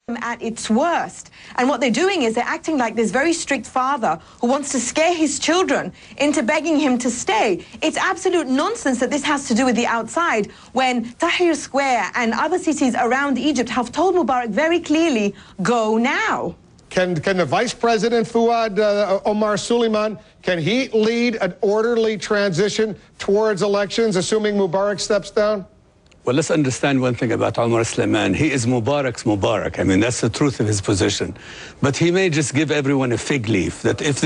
at its worst. And what they're doing is they're acting like this very strict father who wants to scare his children into begging him to stay. It's absolute nonsense that this has to do with the outside, when Tahrir Square and other cities around Egypt have told Mubarak very clearly, go now. Can the Vice President, Fouad Omar Suleiman, can he lead an orderly transition towards elections, assuming Mubarak steps down? Well, let's understand one thing about Omar Suleiman. He is Mubarak's Mubarak. I mean, that's the truth of his position. But he may just give everyone a fig leaf that if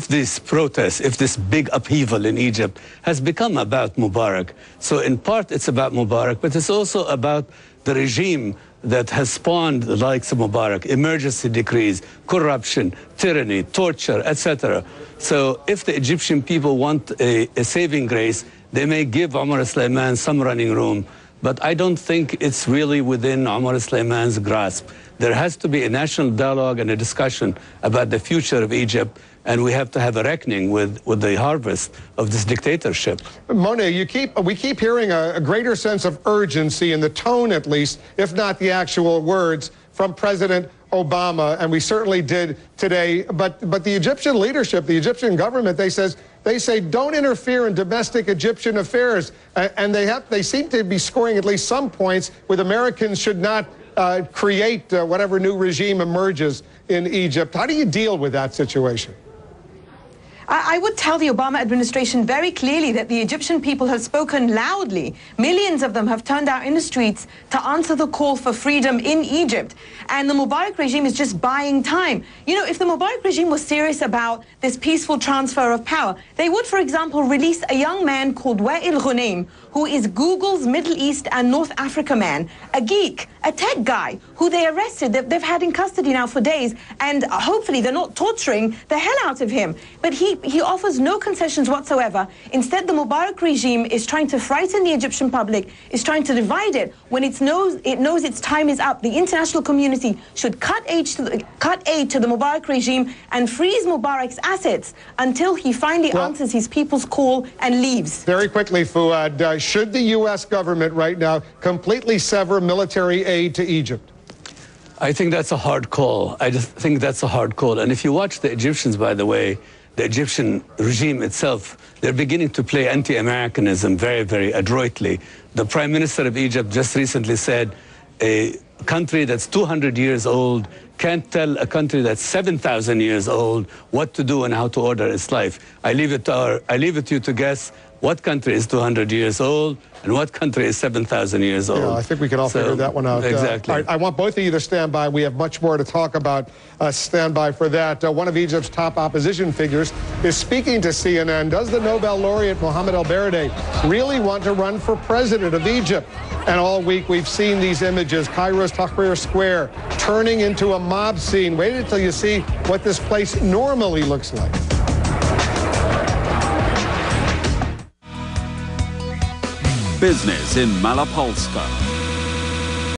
this protest, if this big upheaval in Egypt has become about Mubarak, so in part it's about Mubarak, but it's also about the regime that has spawned the likes of Mubarak, emergency decrees, corruption, tyranny, torture, etc. So if the Egyptian people want a saving grace, they may give Omar Suleiman some running room, but I don't think it's really within Omar Suleiman's grasp. There has to be a national dialogue and a discussion about the future of Egypt, and we have to have a reckoning with the harvest of this dictatorship. Mona, we keep hearing a greater sense of urgency in the tone, at least, if not the actual words, from President Obama, and we certainly did today. But the Egyptian leadership, the Egyptian government, they say don't interfere in domestic Egyptian affairs, and they seem to be scoring at least some points with Americans should not create whatever new regime emerges in Egypt. How do you deal with that situation? I would tell the Obama administration very clearly that the Egyptian people have spoken loudly. Millions of them have turned out in the streets to answer the call for freedom in Egypt. And the Mubarak regime is just buying time. You know, if the Mubarak regime was serious about this peaceful transfer of power, they would, for example, release a young man called Wael Ghunaim, who is Google's Middle East and North Africa man, a geek, a tech guy, who they arrested, they've had in custody now for days, and hopefully they're not torturing the hell out of him. But he offers no concessions whatsoever. Instead, the Mubarak regime is trying to frighten the Egyptian public, is trying to divide it when it knows its time is up. The international community should cut aid to the Mubarak regime and freeze Mubarak's assets until he finally answers his people's call and leaves. Very quickly, Fouad, should the U.S. government right now completely sever military aid to Egypt? I think that's a hard call. I just think that's a hard call. And if you watch the Egyptians, by the way, the Egyptian regime itself, they're beginning to play anti-Americanism very, very adroitly. The Prime Minister of Egypt just recently said a country that's 200 years old can't tell a country that's 7,000 years old what to do and how to order its life. I leave it to you to guess what country is 200 years old and what country is 7,000 years old. Yeah, I think we can all figure that one out. Exactly. All right, I want both of you to stand by. We have much more to talk about. Stand by for that. One of Egypt's top opposition figures is speaking to CNN. Does the Nobel laureate Mohamed El-Baradei really want to run for president of Egypt? And all week we've seen these images, Cairo's Tahrir Square turning into a mob scene. Wait until you see what this place normally looks like. Business in Malapolska.